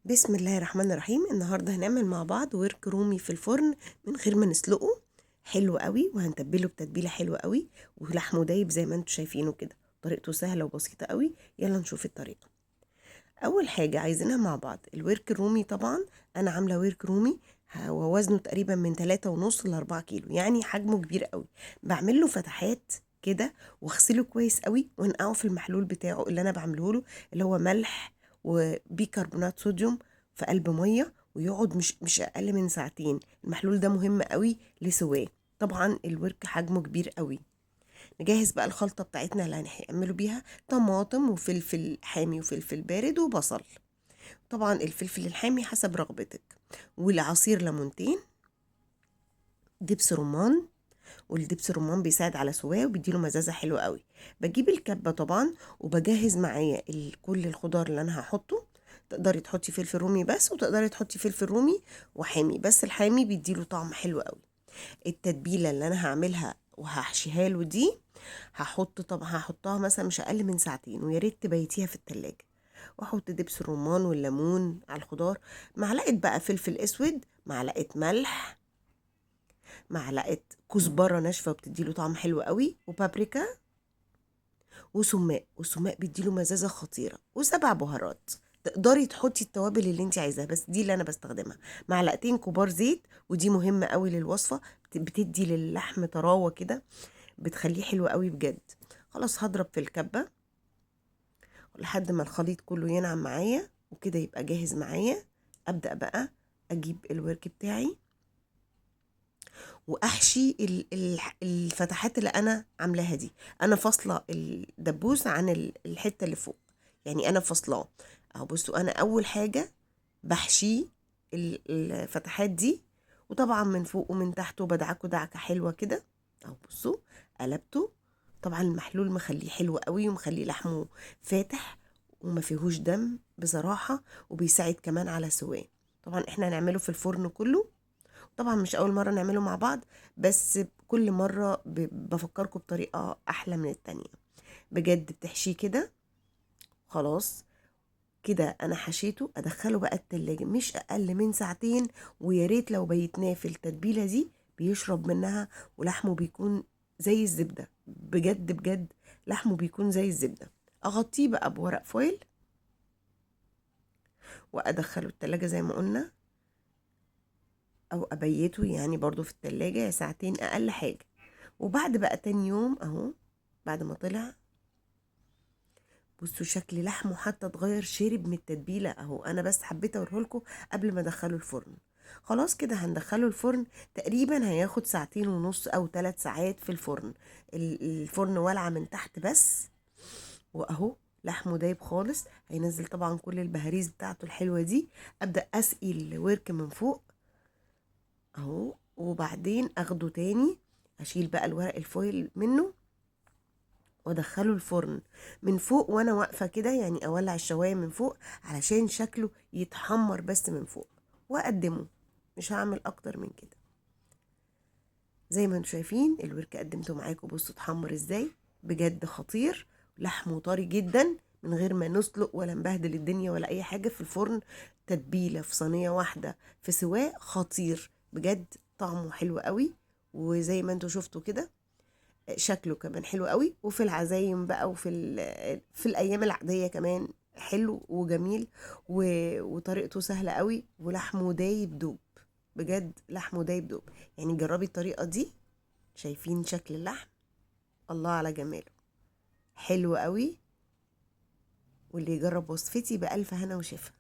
بسم الله الرحمن الرحيم. النهارده هنعمل مع بعض ورك رومي في الفرن من غير ما نسلقه. حلو قوي، وهنتبله بتتبيله حلوه قوي، ولحمه دايب زي ما انتم شايفينه كده. طريقته سهله وبسيطه قوي. يلا نشوف الطريقه. اول حاجه عايزينها مع بعض الورك الرومي. طبعا انا عامله ورك رومي ووزنه تقريبا من 3.5 ل 4 كيلو، يعني حجمه كبير قوي. بعمل له فتحات كده واغسله كويس قوي وانقعه في المحلول بتاعه اللي انا بعمله له، اللي هو ملح وبيكربونات صوديوم في قلب ميه، ويقعد مش اقل من ساعتين. المحلول ده مهم قوي لسواه. طبعا الورك حجمه كبير قوي. نجهز بقى الخلطة بتاعتنا اللي هنعمله بيها: طماطم وفلفل حامي وفلفل بارد وبصل. طبعا الفلفل الحامي حسب رغبتك، والعصير ليمونتين، دبس رمان. والدبس الرمان بيساعد على سواه وبيديله مزازة حلوة قوي. بجيب الكبة طبعا وبجهز معايا كل الخضار اللي انا هحطه. تقدري تحطي فلفل رومي بس، وتقدري تحطي فلفل رومي وحامي بس. الحامي بيديله طعم حلو قوي. التتبيلة اللي انا هعملها وهحشيها له دي، هحطها مثلا مش اقل من ساعتين، ويا ريت تبيتيها في التلاجة. واحط دبس الرمان والليمون على الخضار، معلقة بقى فلفل اسود، معلقة ملح، معلقة كزبرة ناشفة وبتديله طعم حلو قوي، وبابريكا، وسماق. والسماق بيديله مزازة خطيرة، وسبع بهارات. تقدري تحطي التوابل اللي انت عايزاها، بس دي اللي انا بستخدمها. معلقتين كبار زيت، ودي مهمة قوي للوصفة. بتدي للحم طراوة كده، بتخليه حلو قوي بجد. خلاص هضرب في الكبة لحد ما الخليط كله ينعم معايا وكده يبقى جاهز معايا. ابدأ بقى اجيب الورك بتاعي واحشي الفتحات اللي انا عاملاها دي. انا فاصله الدبوس عن الحته اللي فوق، يعني انا فاصلاه. اهو بصوا، انا اول حاجه بحشيه الفتحات دي، وطبعا من فوق ومن تحت، وبدعكه دعكه حلوه كده. اهو بصوا، قلبته. طبعا المحلول مخليه حلو قوي، ومخليه لحمه فاتح وما فيهوش دم بصراحه، وبيساعد كمان على سواه. طبعا احنا هنعمله في الفرن كله. طبعا مش اول مره نعمله مع بعض، بس كل مره بفكركم بطريقه احلى من التانية. بجد بتحشيه كده. خلاص كده انا حشيته. ادخله بقى التلاجة مش اقل من ساعتين، ويا ريت لو بيتناه في التتبيله دي بيشرب منها، ولحمه بيكون زي الزبده. بجد بجد لحمه بيكون زي الزبده. اغطيه بقى بورق فويل وادخله التلاجة زي ما قلنا، او ابيته يعني برضو في التلاجة ساعتين اقل حاجه. وبعد بقى تاني يوم اهو، بعد ما طلع، بصوا شكل لحمه حتى اتغير، شرب من التتبيله اهو. انا بس حبيت اوريهولكم قبل ما ادخله الفرن. خلاص كده هندخله الفرن. تقريبا هياخد ساعتين ونص او 3 ساعات في الفرن. الفرن والعه من تحت بس. واهو لحمه دايب خالص. هينزل طبعا كل البهاريز بتاعته الحلوه دي. ابدا اسقي الورك من فوق اهو، وبعدين اخده تاني. اشيل بقى الورق الفويل منه وادخله الفرن من فوق وانا واقفه كده، يعني اولع الشوايه من فوق علشان شكله يتحمر بس من فوق، واقدمه. مش هعمل اكتر من كده. زي ما انتم شايفين الورك قدمته معاكم. بصوا اتحمر ازاي، بجد خطير. لحمه طري جدا من غير ما نسلق ولا نبهدل الدنيا ولا اي حاجه في الفرن. تتبيله في صينيه واحده في سواه خطير بجد. طعمه حلو قوي، وزي ما انتم شفتوا كده شكله كمان حلو قوي. وفي العزايم بقى، في الايام العاديه كمان حلو وجميل. وطريقته سهله قوي، ولحمه دايب دوب. بجد لحمه دايب دوب. يعني جربي الطريقه دي. شايفين شكل اللحم؟ الله على جماله، حلو قوي. واللي يجرب وصفتي بألف هنا وشفا.